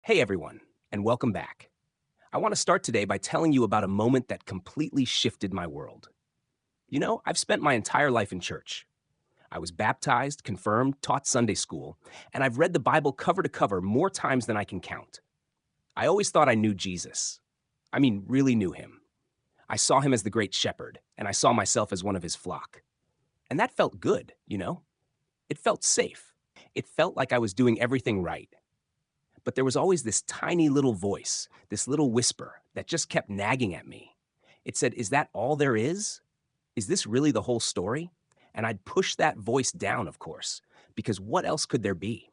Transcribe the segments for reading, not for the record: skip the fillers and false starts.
Hey everyone, and welcome back. I want to start today by telling you about a moment that completely shifted my world. I've spent my entire life in church. I was baptized, confirmed, taught Sunday school, and I've read the Bible cover to cover more times than I can count. I always thought I knew Jesus. I mean, really knew him. I saw him as the great shepherd, and I saw myself as one of his flock. And that felt good. It felt safe. It felt like I was doing everything right. But there was always this tiny little voice, this little whisper that just kept nagging at me. It said, "Is that all there is? Is this really the whole story?" And I'd push that voice down, of course, because what else could there be?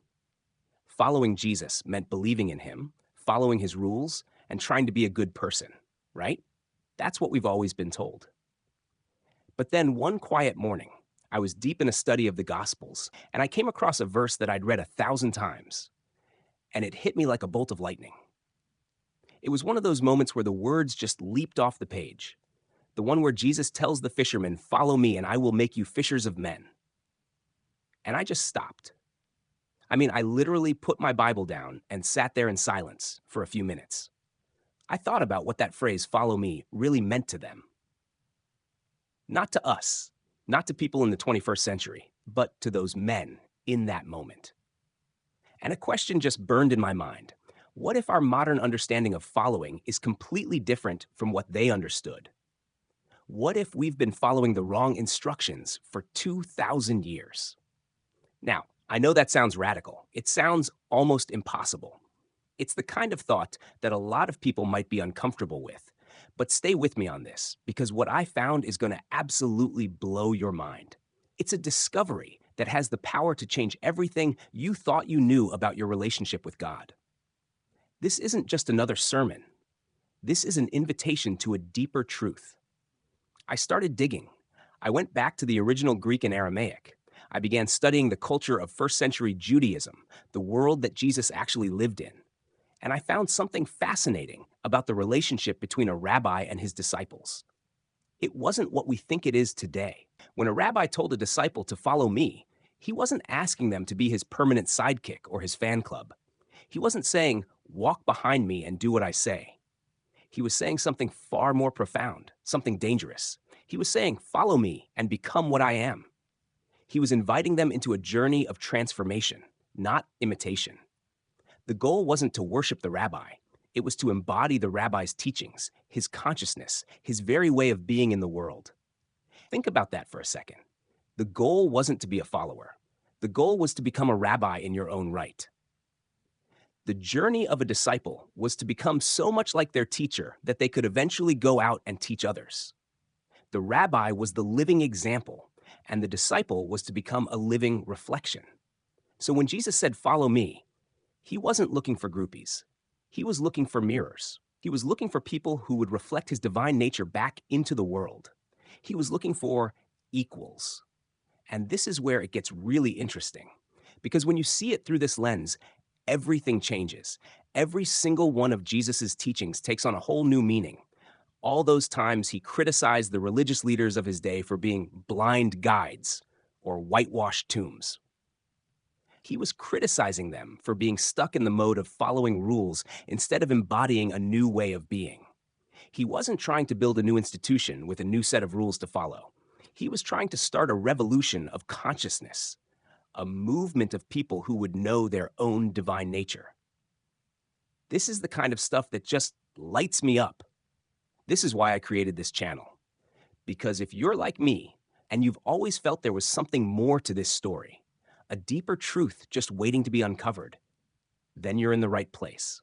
Following Jesus meant believing in him, following his rules, and trying to be a good person, right? That's what we've always been told. But then one quiet morning, I was deep in a study of the Gospels, and I came across a verse that I'd read 1,000 times, and it hit me like a bolt of lightning. It was one of those moments where the words just leaped off the page. The one where Jesus tells the fisherman, "Follow me, and I will make you fishers of men." And I just stopped. I mean, I literally put my Bible down and sat there in silence for a few minutes. I thought about what that phrase, "follow me," really meant to them. Not to us, not to people in the 21st century, but to those men in that moment. And a question just burned in my mind. What if our modern understanding of following is completely different from what they understood? What if we've been following the wrong instructions for 2,000 years? Now, I know that sounds radical. It sounds almost impossible. It's the kind of thought that a lot of people might be uncomfortable with. But stay with me on this, because what I found is going to absolutely blow your mind. It's a discovery that has the power to change everything you thought you knew about your relationship with God. This isn't just another sermon. This is an invitation to a deeper truth. I started digging. I went back to the original Greek and Aramaic. I began studying the culture of first century Judaism, the world that Jesus actually lived in. And I found something fascinating about the relationship between a rabbi and his disciples. It wasn't what we think it is today. When a rabbi told a disciple to follow me, he wasn't asking them to be his permanent sidekick or his fan club. He wasn't saying, "Walk behind me and do what I say." He was saying something far more profound, something dangerous. He was saying, "Follow me and become what I am." He was inviting them into a journey of transformation, not imitation. The goal wasn't to worship the rabbi. It was to embody the rabbi's teachings, his consciousness, his very way of being in the world. Think about that for a second. The goal wasn't to be a follower. The goal was to become a rabbi in your own right. The journey of a disciple was to become so much like their teacher that they could eventually go out and teach others. The rabbi was the living example, and the disciple was to become a living reflection. So when Jesus said, "Follow me," he wasn't looking for groupies. He was looking for mirrors. He was looking for people who would reflect his divine nature back into the world. He was looking for equals. And this is where it gets really interesting. Because when you see it through this lens, everything changes. Every single one of Jesus' teachings takes on a whole new meaning. All those times he criticized the religious leaders of his day for being blind guides or whitewashed tombs. He was criticizing them for being stuck in the mode of following rules instead of embodying a new way of being. He wasn't trying to build a new institution with a new set of rules to follow. He was trying to start a revolution of consciousness, a movement of people who would know their own divine nature. This is the kind of stuff that just lights me up. This is why I created this channel. Because if you're like me, and you've always felt there was something more to this story, a deeper truth just waiting to be uncovered, then you're in the right place.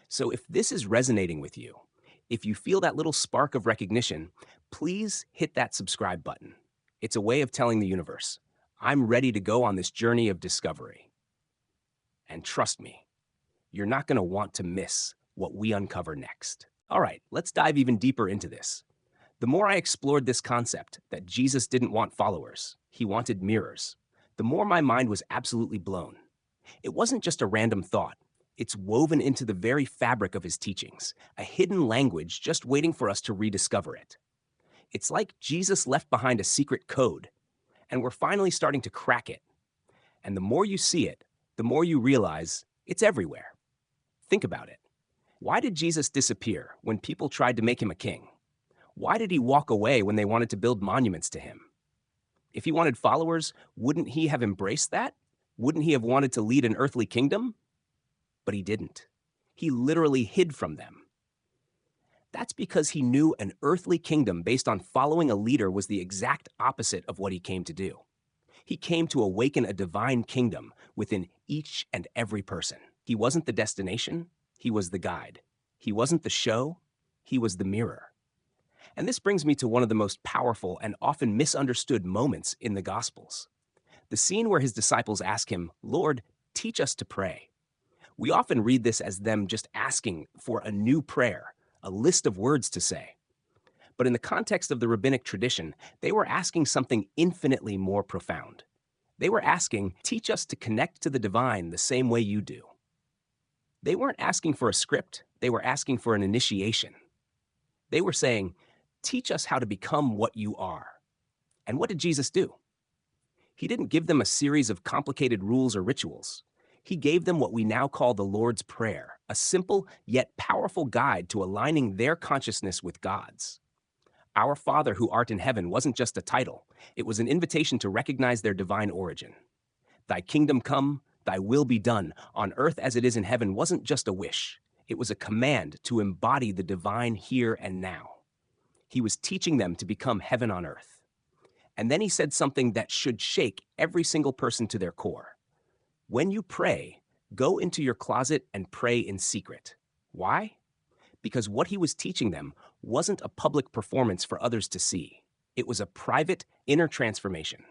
So if this is resonating with you, if you feel that little spark of recognition, please hit that subscribe button. It's a way of telling the universe, I'm ready to go on this journey of discovery. And trust me, you're not going to want to miss what we uncover next. All right, let's dive even deeper into this. The more I explored this concept that Jesus didn't want followers, he wanted mirrors, the more my mind was absolutely blown. It wasn't just a random thought. It's woven into the very fabric of his teachings, a hidden language just waiting for us to rediscover it. It's like Jesus left behind a secret code, and we're finally starting to crack it. And the more you see it, the more you realize it's everywhere. Think about it. Why did Jesus disappear when people tried to make him a king? Why did he walk away when they wanted to build monuments to him? If he wanted followers, wouldn't he have embraced that? Wouldn't he have wanted to lead an earthly kingdom? But he didn't. He literally hid from them. That's because he knew an earthly kingdom based on following a leader was the exact opposite of what he came to do. He came to awaken a divine kingdom within each and every person. He wasn't the destination, he was the guide. He wasn't the show, he was the mirror. And this brings me to one of the most powerful and often misunderstood moments in the Gospels. The scene where his disciples ask him, "Lord, teach us to pray." We often read this as them just asking for a new prayer, a list of words to say. But in the context of the rabbinic tradition, they were asking something infinitely more profound. They were asking, "Teach us to connect to the divine the same way you do." They weren't asking for a script, they were asking for an initiation. They were saying, "Teach us how to become what you are." And what did Jesus do? He didn't give them a series of complicated rules or rituals. He gave them what we now call the Lord's Prayer, a simple yet powerful guide to aligning their consciousness with God's. Our Father who art in heaven wasn't just a title, it was an invitation to recognize their divine origin. Thy kingdom come, thy will be done, on earth as it is in heaven wasn't just a wish, it was a command to embody the divine here and now. He was teaching them to become heaven on earth. And then he said something that should shake every single person to their core. When you pray, go into your closet and pray in secret. Why? Because what he was teaching them wasn't a public performance for others to see. It was a private inner transformation.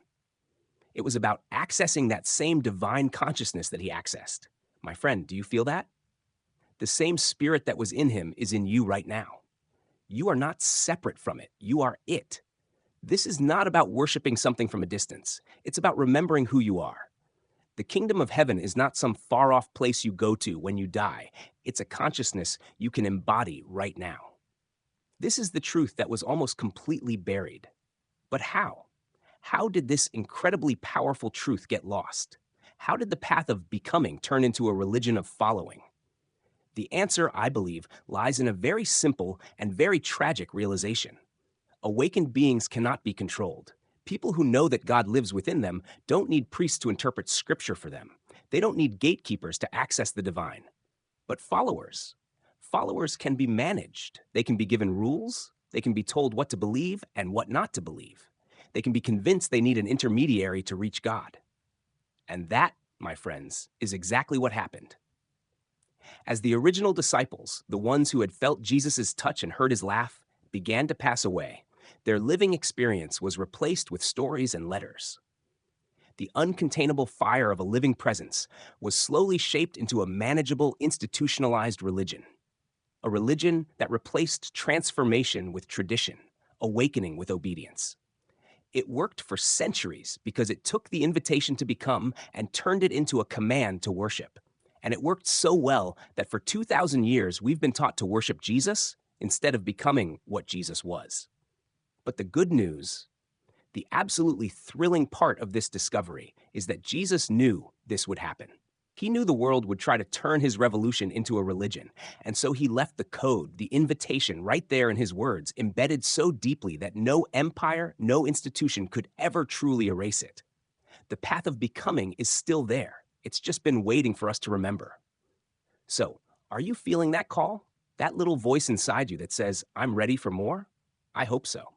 It was about accessing that same divine consciousness that he accessed. My friend, do you feel that? The same spirit that was in him is in you right now. You are not separate from it. You are it. This is not about worshiping something from a distance. It's about remembering who you are. The kingdom of heaven is not some far-off place you go to when you die. It's a consciousness you can embody right now. This is the truth that was almost completely buried. But how? How did this incredibly powerful truth get lost? How did the path of becoming turn into a religion of following? The answer, I believe, lies in a very simple and very tragic realization. Awakened beings cannot be controlled. People who know that God lives within them don't need priests to interpret scripture for them. They don't need gatekeepers to access the divine. But followers can be managed. They can be given rules. They can be told what to believe and what not to believe. They can be convinced they need an intermediary to reach God. And that, my friends, is exactly what happened. As the original disciples, the ones who had felt Jesus' touch and heard his laugh, began to pass away, their living experience was replaced with stories and letters. The uncontainable fire of a living presence was slowly shaped into a manageable, institutionalized religion. A religion that replaced transformation with tradition, awakening with obedience. It worked for centuries because it took the invitation to become and turned it into a command to worship. And it worked so well that for 2,000 years we've been taught to worship Jesus instead of becoming what Jesus was. But the good news, the absolutely thrilling part of this discovery, is that Jesus knew this would happen. He knew the world would try to turn his revolution into a religion, and so he left the code, the invitation, right there in his words, embedded so deeply that no empire, no institution could ever truly erase it. The path of becoming is still there. It's just been waiting for us to remember. So, are you feeling that call? That little voice inside you that says, "I'm ready for more"? I hope so.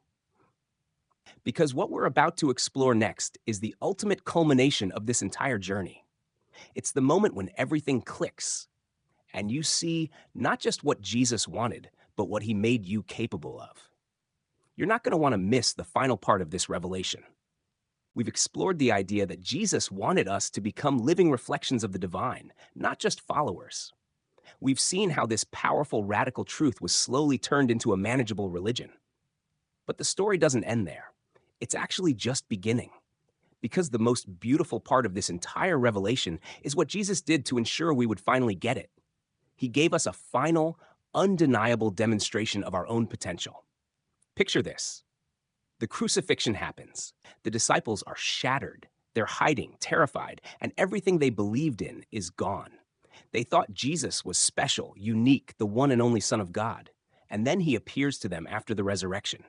Because what we're about to explore next is the ultimate culmination of this entire journey. It's the moment when everything clicks, and you see not just what Jesus wanted, but what he made you capable of. You're not going to want to miss the final part of this revelation. We've explored the idea that Jesus wanted us to become living reflections of the divine, not just followers. We've seen how this powerful, radical truth was slowly turned into a manageable religion. But the story doesn't end there. It's actually just beginning. Because the most beautiful part of this entire revelation is what Jesus did to ensure we would finally get it. He gave us a final, undeniable demonstration of our own potential. Picture this. The crucifixion happens. The disciples are shattered. They're hiding, terrified, and everything they believed in is gone. They thought Jesus was special, unique, the one and only Son of God. And then he appears to them after the resurrection.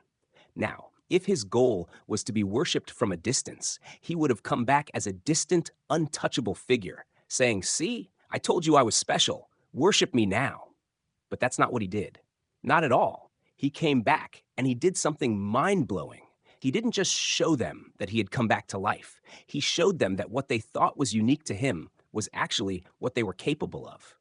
Now, if his goal was to be worshiped from a distance, he would have come back as a distant, untouchable figure, saying, "See, I told you I was special. Worship me now." But that's not what he did. Not at all. He came back and he did something mind-blowing. He didn't just show them that he had come back to life. He showed them that what they thought was unique to him was actually what they were capable of.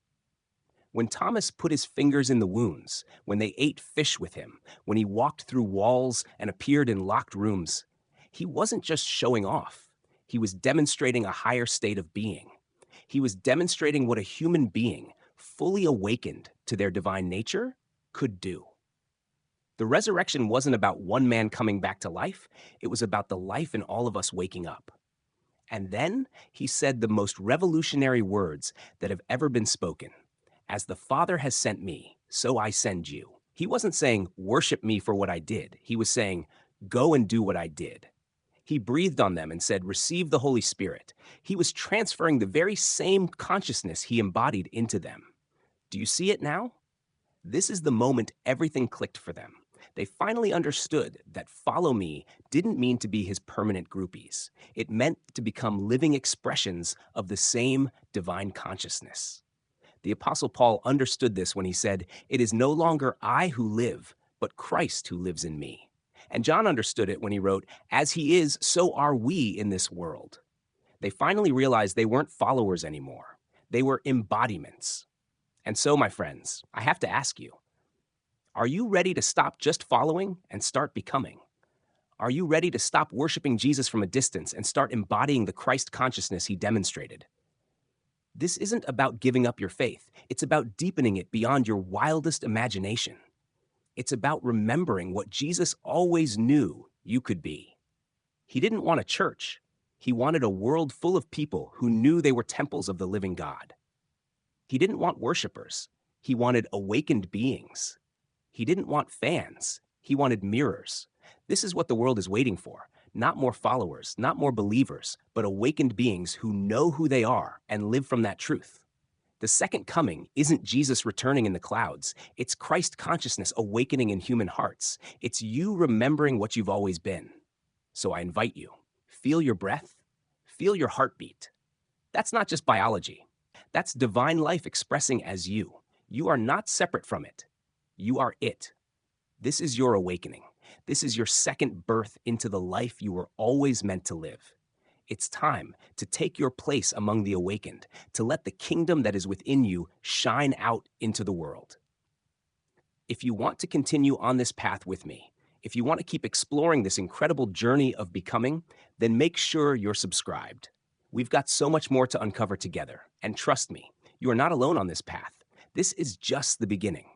When Thomas put his fingers in the wounds, when they ate fish with him, when he walked through walls and appeared in locked rooms, he wasn't just showing off. He was demonstrating a higher state of being. He was demonstrating what a human being, fully awakened to their divine nature, could do. The resurrection wasn't about one man coming back to life. It was about the life in all of us waking up. And then he said the most revolutionary words that have ever been spoken. "As the Father has sent me, so I send you." He wasn't saying, "Worship me for what I did." He was saying, "Go and do what I did." He breathed on them and said, "Receive the Holy Spirit." He was transferring the very same consciousness he embodied into them. Do you see it now? This is the moment everything clicked for them. They finally understood that follow me didn't mean to be his permanent groupies. It meant to become living expressions of the same divine consciousness. The Apostle Paul understood this when he said, "It is no longer I who live, but Christ who lives in me." And John understood it when he wrote, "As he is, so are we in this world." They finally realized they weren't followers anymore. They were embodiments. And so, my friends, I have to ask you, are you ready to stop just following and start becoming? Are you ready to stop worshiping Jesus from a distance and start embodying the Christ consciousness he demonstrated? This isn't about giving up your faith. It's about deepening it beyond your wildest imagination. It's about remembering what Jesus always knew you could be. He didn't want a church. He wanted a world full of people who knew they were temples of the living God. He didn't want worshipers. He wanted awakened beings. He didn't want fans. He wanted mirrors. This is what the world is waiting for. Not more followers, not more believers, but awakened beings who know who they are and live from that truth. The second coming isn't Jesus returning in the clouds. It's Christ consciousness awakening in human hearts. It's you remembering what you've always been. So I invite you, feel your breath, feel your heartbeat. That's not just biology. That's divine life expressing as you. You are not separate from it. You are it. This is your awakening. This is your second birth into the life you were always meant to live. It's time to take your place among the awakened, to let the kingdom that is within you shine out into the world. If you want to continue on this path with me, if you want to keep exploring this incredible journey of becoming, then make sure you're subscribed. We've got so much more to uncover together. And trust me, you are not alone on this path. This is just the beginning.